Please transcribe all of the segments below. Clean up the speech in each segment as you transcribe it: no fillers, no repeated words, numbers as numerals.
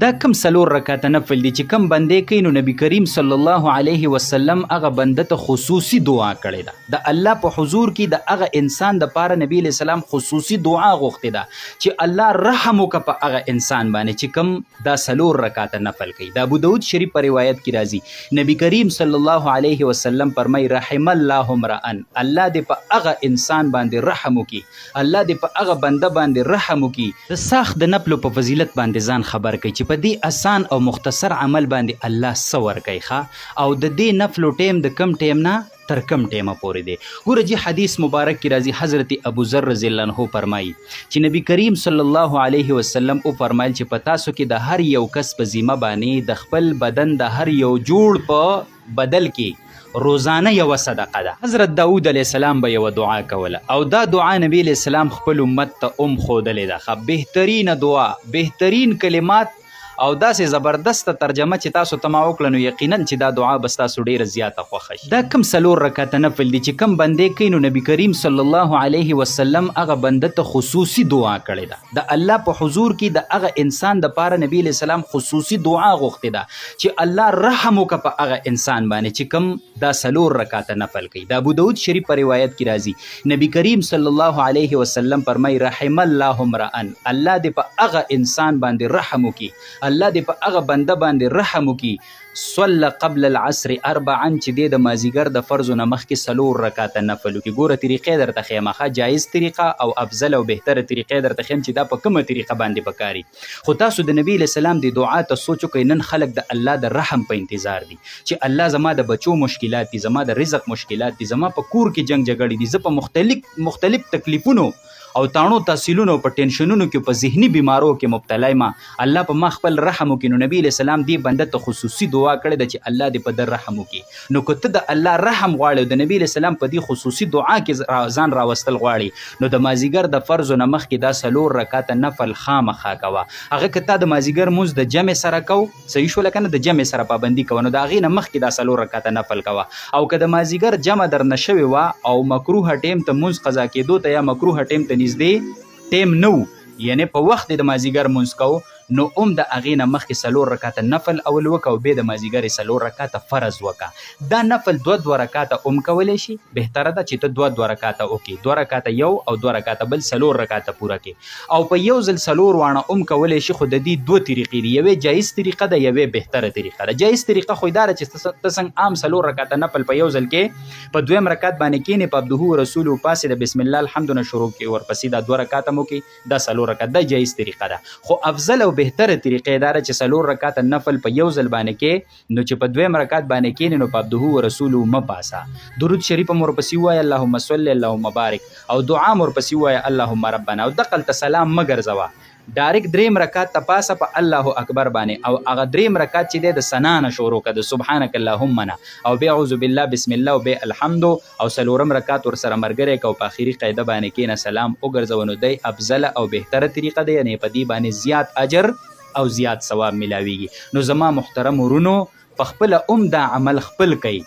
دا کم سلور رکعته نفل دی چې کم بندې کوي نو نبی کریم صلی الله علیه وسلم هغه بنده ته خصوصي دعا کړې ده د الله په حضور کې د هغه انسان د پاره نبی علیہ السلام خصوصي دعا غوښتې ده چې الله رحم وکړه په هغه انسان باندې چې کم دا سلور رکعته نفل کوي. د ابو داود شریف په روایت کې راځي نبی کریم صلی الله علیه وسلم فرمای رحم الله امرأ، الله دې په هغه انسان باندې رحم وکړي، الله دې په هغه بنده باندې رحم وکړي. د سخت د نفلو په فضیلت باندې ځان خبر کوي چې په دې آسان او مختصر عمل باندې الله څه ورکوي ښه، او د دې نفلو ټیم د کم ټیم نه تر کم ټیمه پورې دی. ګوره جی حدیث مبارک کی راځي حضرت ابو ذر رضی الله عنه فرمایي چې نبی کریم صلی الله علیه وسلم او فرمایل چې په تاسو کې د هر یو کس په ذمه باندې د خپل بدن د هر یو جوړ په بدل کې روزانه یو صدقه ده. حضرت داود علیه السلام به یو دعا کوله او دا دعا نبی علیہ السلام خپل امت ته خودلې ده. بهترین دعا، بهترین کلمات او داسې زبردست ترجمه چې تاسو ته ما وکړه نو یقینا چې دا دعا به ستاسو ډیره زیاته خوښه شي. دا کم سلور رکعته نفل دی چې کم بندې کوي نو نبی کریم صلی الله علیه وسلم هغه بنده ته خصوصي دعا کړې ده د الله په حضور کې د هغه انسان د پاره نبی علیہ السلام خصوصي دعا غوښتې ده چې الله رحم وکړه په هغه انسان باندې چې کم دا سلور رکعته نفل کوي. د ابو داود شریف په روایت کې راځي نبی کریم صلی الله علیه وسلم فرمای رحم الله امرأ، الله دې په هغه انسان باندې رحم وکړي، الله دې په هغه بنده باندې رحم وکړي صلی قبل العصر اربعا چې دی د مازیګر د فرضو نه مخکې سلور رکعته نفل وکړي. ګوره طریقې درته ښیم ښه، جایز طریقه او افضل او بهتره طریقې درته ښیم چې دا په کومه طریقه باندې پکاري. خو تاسو د نبی علیہ السلام د دعا ته سوچ وکړئ نن خلک د الله د رحم په انتظار دي چې الله زما د بچو مشکلات دي، زما د رزق مشکلات دي، زما په کور کې جنگ جګړې دي، زه په مختلف تکلیفونو او تانو تحصیلونو په ټینشنونو کې په ذهني بیمارو کې مبتلا یم، الله په ما خپل رحم وکړي. نو نبی علیہ السلام دې بنده ته خصوصي دعا کړې ده چې الله دې په در رحم وکړي. نو که ته د الله رحم غواړې او د نبی علیہ السلام په دې خصوصي دعا کې ځان راوستل غواړې نو د مازیګر د فرضو نه مخکې دا سلور رکعته نفل خامخا کوه. هغه که تا د مازیګر مونځ د جمع سره کو صحیح شوله که نه د جمع سره پابندي کوه نو د هغې نه مخکې دا سلور رکعته نفل کوه. او که د مازیګر جمع در نه شوې وه او مکروه ټیم ته مونځ قضا کېدو ته یا مکروه ټیم ته نږدې ټیم نو یعنی په وخت د مازیګر مونځ کو نو د هغې نه مخکې سلور رکعته نفل اول وکه او بیا د مازیګر سلور رکعته فرض وکه. دا نفل دوه رکعته کولی شي، بهتره ده چې ته دوه رکعته وکړي، 2 رکعته یو او 2 رکعته بل، سلور رکعته پوره کړي. او په یو ځل سلور واړه کولی شي، خو د دې 2 طریقې دي، یوې جایز طریقه ده یوې بهتره طریقه ده. جایز طریقه خو دا ده چې ته څنګه عام سلور رکعته نفل په یو ځل کې په 2م رکعت باندې کښېنې، په عبدهو ورسولو پاسې د بسم الله الحمد نه شروع کړي، ورپسې دا 2 رکعته مو کړي، دا سلور رکعت دا جایز طریقه ده. خو افضل او بهتره طریقې دا چې سلور رکعت نفل په یو ځل باندې کې نو چې په 2م رکعت باندې کېنې نو په عبدهو ورسولو مه پاسه، درود شریف هم ورپسې ووایه اللهم صل اللهم بارک، او دعا هم ورپسې ووایه اللهم ربنا، او دقلته سلام مه ګرځوه، ډایرکټ 3م رکعت ته پاسه په الله اکبر باندې، او هغه 3م رکعت چې دی د ثنا نه شروع کړه د سبحانک اللهم نه، او بیا اعوذ بالله بسم الله او بیا الحمد، او سلورم رکعت ورسره ملګری که او په آخري قاعده باندې کېنه سلام وګرځوه. نو دی افضل او بهتره طریقه دی، یعنې په دې باندې زیات اجر او زیات ثواب ملاویږي. نو زما محترم ورونو په خپله دا عمل خپل کوي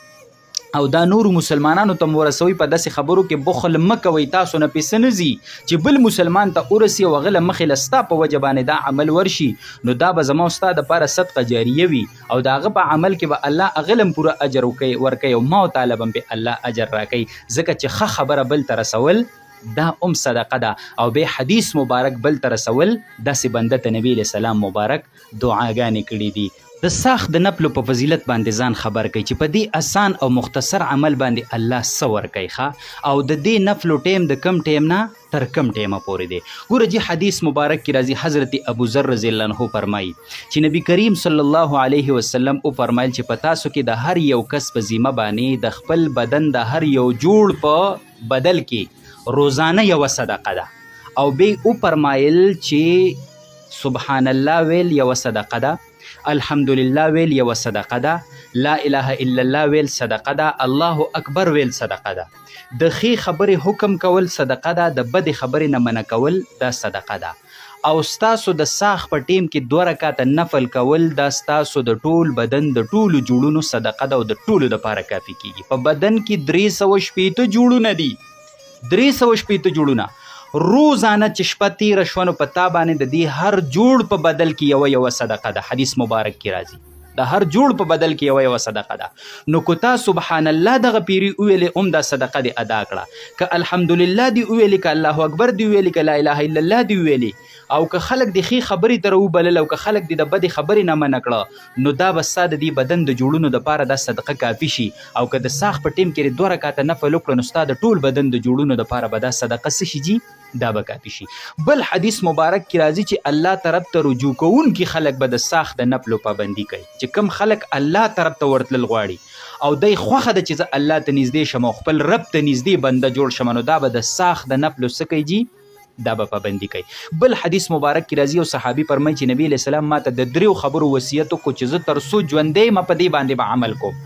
او دا نورو مسلمانانو ته ورسوي. په داسې خبرو کې بخل مه کوئ، تاسو نه پیسه نه ځي چې بل مسلمان ته ورسي او هغه له مخې له ستا په وجه باندې دا عمل ورشي، نو دا به زما او ستا دپاره صدقه جاریه وي او د هغه په عمل کې به الله هغه له پوره اجر ورکوي او ما او تعالی به هم الله اجر راکوي، ځکه چې ښه خبره بل ته رسول دا صدقه ده، او به حدیث مبارک بل ته رسول داسې بنده ته نبی علیہ السلام مبارک دعاګانې کړي دي. د سخت د نفلو په فضیلت باندې ځان خبر کوي چې په دې آسان او مختصر عمل باندې الله څه ورکوي ښه، او د دې نفلو ټیم د کم ټیم نه تر کم ټیمه پورې دی. ګوره جی حدیث مبارک کې راځي حضرت ابو ذر رضی الله عنه فرمایي چې نبی کریم صلی الله علیه وسلم او فرمایل چې په تاسو کې د هر یو کس په ذمه باندې د خپل بدن د هر یو جوړ په بدل کې روزانه یو صدقه ده، او بیا او فرمایل چې سبحان الله ویل یو صدقه ده، الحمدلله ویل یو صدقه ده، لا اله الا الله ویل صدقه ده، الله اکبر ویل صدقه ده، د ښې خبرې حکم کول صدقه ده، د بدې خبرې نه منع کول دا صدقه ده، او ستاسو د ساخ په ټیم کې 2 رکعته نفل کول دا ستاسو د ټول بدن د ټولو جوړونو صدقه ده او د ټولو دپاره کافي کیږي. په بدن کې 360 جوړونه دي، 360 جوړونه، روزانه چې شپه تېره شوه نو په تا باندې د دې هر جوړ په بدل کې یوه صدقه ده. حدیث مبارک کې راځي د هر جوړ په بدل کې یوه صدقه ده. نو که تا سبحان الله دغه پیري وویلې هم دا صدقه دې ادا کړه، که الحمدلله دې وویلې، که الله اکبر دې وویلې، که لا اله الا الله دې وویلې، او که خلک د ښې خبرې ته راوبلل، او که خلک دې د بدې خبرې نه منع کړه، نو دا به ستا د دې بدن د جوړونو دپاره دا صدقه کافي شي. او که د ساخ په ټیم کې 2 رکعته نفل وکړه نو ستا د ټول بدن د جوړونو دپاره به دا صدقه څه شي جي، دا به کافي شي. بل حدیث مبارک کې راځي چې الله طرف ته رجوع کوونکي خلک به د ساخ د نفلو پابندي کوي. چې کم خلک الله طرف ته ورتلل غواړي او دی خوښه ده چې زه الله ته نږدې شم او خپل رب ته نږدې بنده جوړ شم، نو دا به د ساخ د نفلو څه کوي جي، دا به پابندي کوي. بل حدیث مبارک کې راځي او صحابي فرمایي چې نبی علیه السلام ماته د 3 خبرو وصیت وکړو چې زه تر څو ژوندی یم په دې باندې به عمل کوم.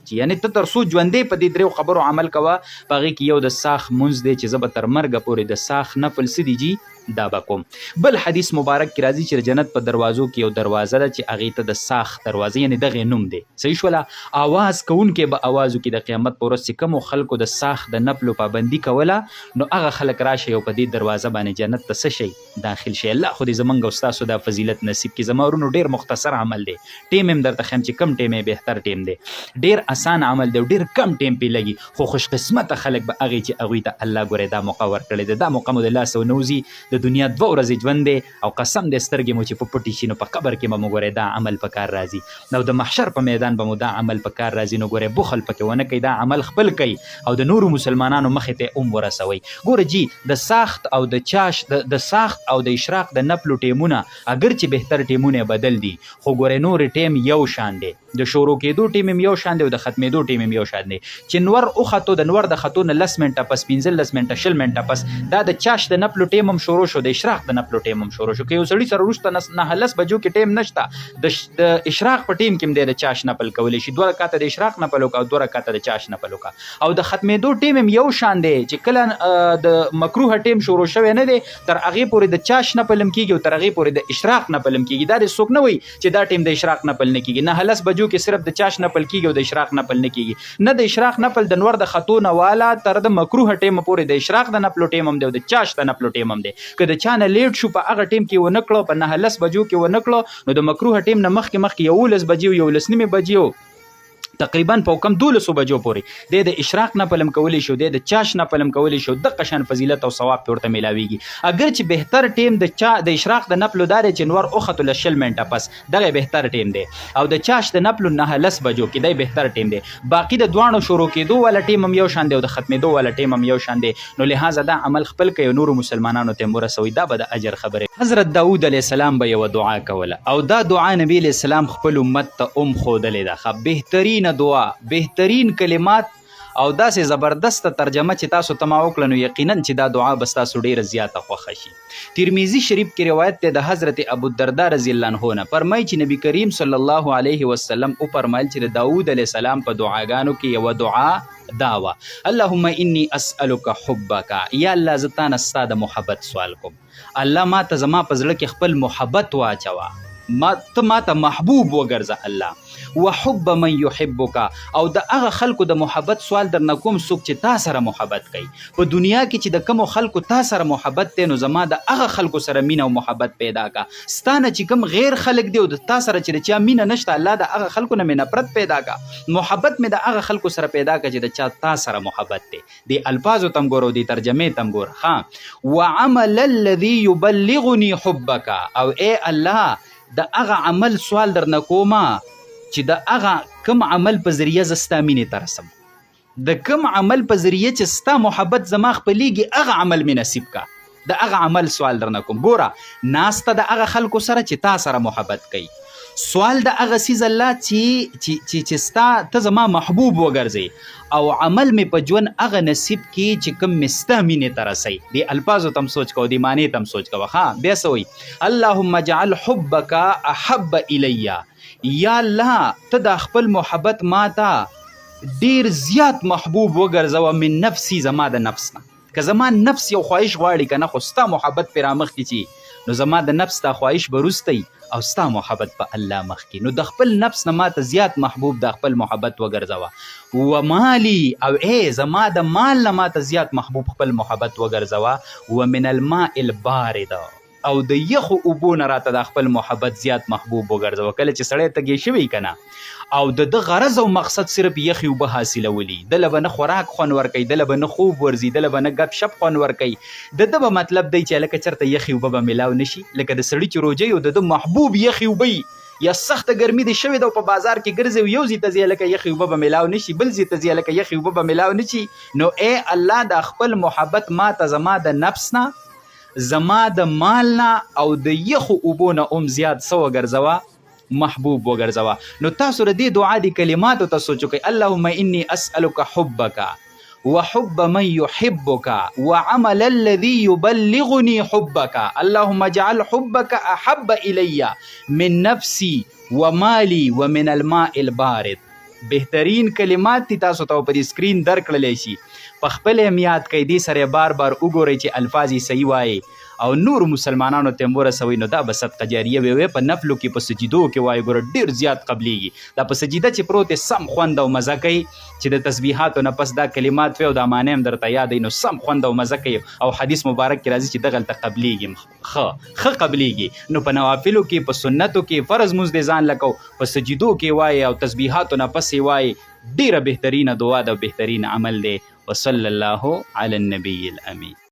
چې یعنی ته تر څو ژوندی په دې 3 خبرو عمل کوه، په هغې کې یو د ساخ مونځ دی چې زه به تر مرګه پورې د ساخ نفل څه دي جي، دا به کوم. بل حدیث مبارک کې راځي چې جنت په دروازو کې یو دروازه ده چې هغې ته د ساخ دروازه یعنی دغې نوم دی. صحیح شوله؟ آواز کوونکی به آواز وکړي د قیامت په ورځ چې کومو خلکو د ساخ د نفلو پابندي کوله، نو هغه خلک راشئ او په دې دروازه باندې جنت ته څه شئ، داخل شئ. الله خو دې زمونږ او ستاسو دا فضیلت نصیب کړي. زما ورونو ډېر مختصر عمل دی، ټیم هم درته ښیم چې کم ټیم یې بهتر ټیم دی، ډېر اسان عمل دی، ډېر کم ټیم پې لګي، خو خوش قسمته خلک به هغې چې هغوی ته الله ګورې دا موقع ورکړې ده. دا موقع مو د لاسه ونوځي، د دنیا 2 ورځې ژوند دی او قسم دې سترګې مو چې په پټې شي نو په قبر کې به مو ګورې دا عمل په کار راځي، نو د محشر په میدان به مو دا عمل په کار راځي. نو ګورې بخل پکې ونه کوي، دا عمل خپل کوي او د نورو مسلمانانو مخې ته ورسوئ. ګوره جي د ساخت او د چاش د ساخت او د اشراق د نفلو ټیمونه اگر چې بهتر ټیمونه بدل دي، خو ګورې نور ټیم یو شان دی، د شروع کېدو ټیم هم یو شان دی او د ختمېدو ټیم هم یو شان دی. چې نور وختو د نور د خطو نه 10 منټه پس 15 منټه 20 منټه پس دا د چاش د نفلو ټیم هم شروع شو، د اشراق د نفلو ټیم هم شروع شو. که یو سړي سره وروسته 9 بجو کې ټیم نشته، د اشراق په ټیم کې هم دی د چاش نفل کولی شي، 2 رکعته د اشراق نفل وکړه او 2 رکعته د چاش نفل وکړه. او د ختمېدو ټیم هم یو شان دی، چې کله د مکروه ټیم شروع شوی نه دی تر هغې پورې د چاش نفل هم کېږي او تر هغې پورې د اشراق نفل هم کېږي. دا دې څوک نه وایي چې دا ټیم د اشراق نفل نه کېږي. 9 بجو کې صرف د چاش نفل کېږي او د اشراق نفل نه کېږي، نه د اشراق نفل د نور د خطو نه والا تر د مکروه ټیم پورې د اشراق د نفلو ټیم هم دی او د چاش د نفلو ټیم هم دی. که د چا نه لیټ شو په هغه ټیم کې ونه کړو، په 9 بجو کې ونه کړو، نو د مکروه ټیم نه مخکې 11 بجې او 11 بجې تقریبا په کم 12 بجو پورې د اشراق نفل هم کولی شو، د چاش نفل هم کولی شو، دغه شان فضیلت او ثواب پې ورته میلاویږي. اگر چې بهتر ټیم د اشراق د نفلو دا دی چې نور وختو له 20 منټه پس، دغه بهتر ټیم دی، او د چاش د نفلو 9 بجو کې دی بهتر ټیم دی. باقي د دوانو شروع کېدو والا ټیم هم یو شان دی او د ختمېدو والا ټیم هم یو شان دی. نو لهذا دا عمل خپل کوي، نورو مسلمانانو ته ورسوي، دا به د اجر خبره. حضرت داود علیه السلام به یوه دعا کوله او دا دعا نبی علیه السلام خپل امت ته ښودلې ده. بهترین دعا، بهترین کلمات او داسې زبردست ترجمه چې تاسو ته ما وکړه، نو یقینا چې دا دعا به ستاسو ډېره زیاته خوښه شي. ترمذي شریف کې روایت دی د حضرت ابو الدرداء رضی الله عنه نه، فرمایي چې نبی کریم صلی الله علیه وسلم وفرمایل چې د داود علیه السلام په دعاګانو کې یوه دعا دا وه: اللهم انی اسألک حبک، یا الله زه تا نه ستا د محبت سوال کوم، الله ما ته زما په زړه کې خپل محبت واچوه، ته ما ته محبوب وګرځه الله، وحب من يحبک، او د هغه خلکو د محبت سوال درنه کوم څوک چې تا سره محبت کوي. په دنیا کې چې د کومو خلکو تا سره محبت دی، نو زما د هغه خلکو سره مینه او محبت پیدا کا. ستانه چې کوم غیر خلک دی او د تا سره چې د چا مینه نشته، الله د هغه خلکو نه مې نفرت پیدا کا، محبت مې د هغه خلکو سره پیدا کا چې د چا تا سره محبت دی. د الفاظو تم ګوره او د ترجمې تم ګوره. ها، وعمل الذي يبلغني حبک، او ای الله د هغه عمل سوال درنه کومه چې د هغه کم عمل په ذریعه زه ستا مینې ته رسم، د کم عمل په ذریعه چې ستا محبت زما خپلیږي، هغه عمل مې نصیب کا، د هغه عمل سوال درنه کوم. ګوره ناسته د هغه خلکو سره چې تا سره محبت کوي، سوال د هغه څیز الله چې ستا ته زما محبوب وګرځي، او عمل مې په ژوند هغه نصیب کړي چې کوم مې ستا مینې ته رسوي. د الفاظو تم سوچ کوه، د معنی تم سوچ کوه. ها، بیا څه وایي؟ اللهم اجعل حبک احب الیه، یا الله ته د خپل محبت ما ته ډیر زیات محبوب وګرځوه من نفسي، زما د نفس نه. که زما نفس یو خواهش غواړي که نه، خو ستا محبت پرې رامخکې چي، نو زما د نفس دا خواهش به وروستی او ستا محبت په الله مخکې. نو د خپل نفس نه ماته زیات محبوب د خپل محبت وګرځوه. و مالی او زما د مال نه ماته زیات محبوب خپل محبت وګرځوه. و من الماء البارد او د یخو اوبو نه راته د خپل محبت زیات محبوب وګرځوه. کله چې سړی تږی شوی که نه او د غرض او مقصد صرف یخې اوبه حاصلولي، دله به نه خوراک خوند ورکوي، دله به نه خوب ورځي، دله به نه ګپ شپ خوند ورکوي، د ده به مطلب دی چې هلکه چېرته یخې اوبه به میلاو نه شي. لکه د سړي چې روژه او د ده محبوب یخې اوبه یا سخته ګرمي دې شوې ده او په بازار کې ګرځي او یو ځای ته ځي هلکه یخې اوبه به میلاو نه شي، بل ځای ته ځي هلکه یخې اوبه به میلاو نه شي. نو ای الله د خپل محبت ماته زما د نفس نه، زما د مال نه او د یخو اوبو نه زیات څه وګرځوه؟ محبوب وګرځوه. نو تاسو د دې دعا د کلماتو ته سوچ وکئ. اللهم انی اسألک حبک وحب من يحبك وعمل الذي يبلغني حبك اللهم اجعل حبك احب الي من نفسي ومالي ومن الماء البارد. بهترین کلمات تی تاسو ته په سکرین درکړلی شي، په خپل هم یاد کړئ، دې سره بار بار وګورئ چې الفاظ یې صحیح وایي او نور مسلمانانو ته هم ورسوئ. نو دا به صدقه جاریه وي. په نفلو کې په سجدو کې وایي ګوره ډېر زیات قبلیږي. دا په سجده چې پروت سم خوند او مزه کوي، چې د تسبیحاتو نه پس دا کلمات وي او دا معنی هم درته یاد نو سم خوند او مزه کوي. او حدیث مبارک کې راځي چې دغلته قبلیږي، ښه قبلیږي. نو په نوافلو کې، په سنتو کې، فرض مونځ دې ځان لکو، په سجدو کې وایي او تسبیحاتو نه پسې وایي. ډیره بهترینه دعا ده او بهترین عمل دی. وصلی الله علی النبی الامین.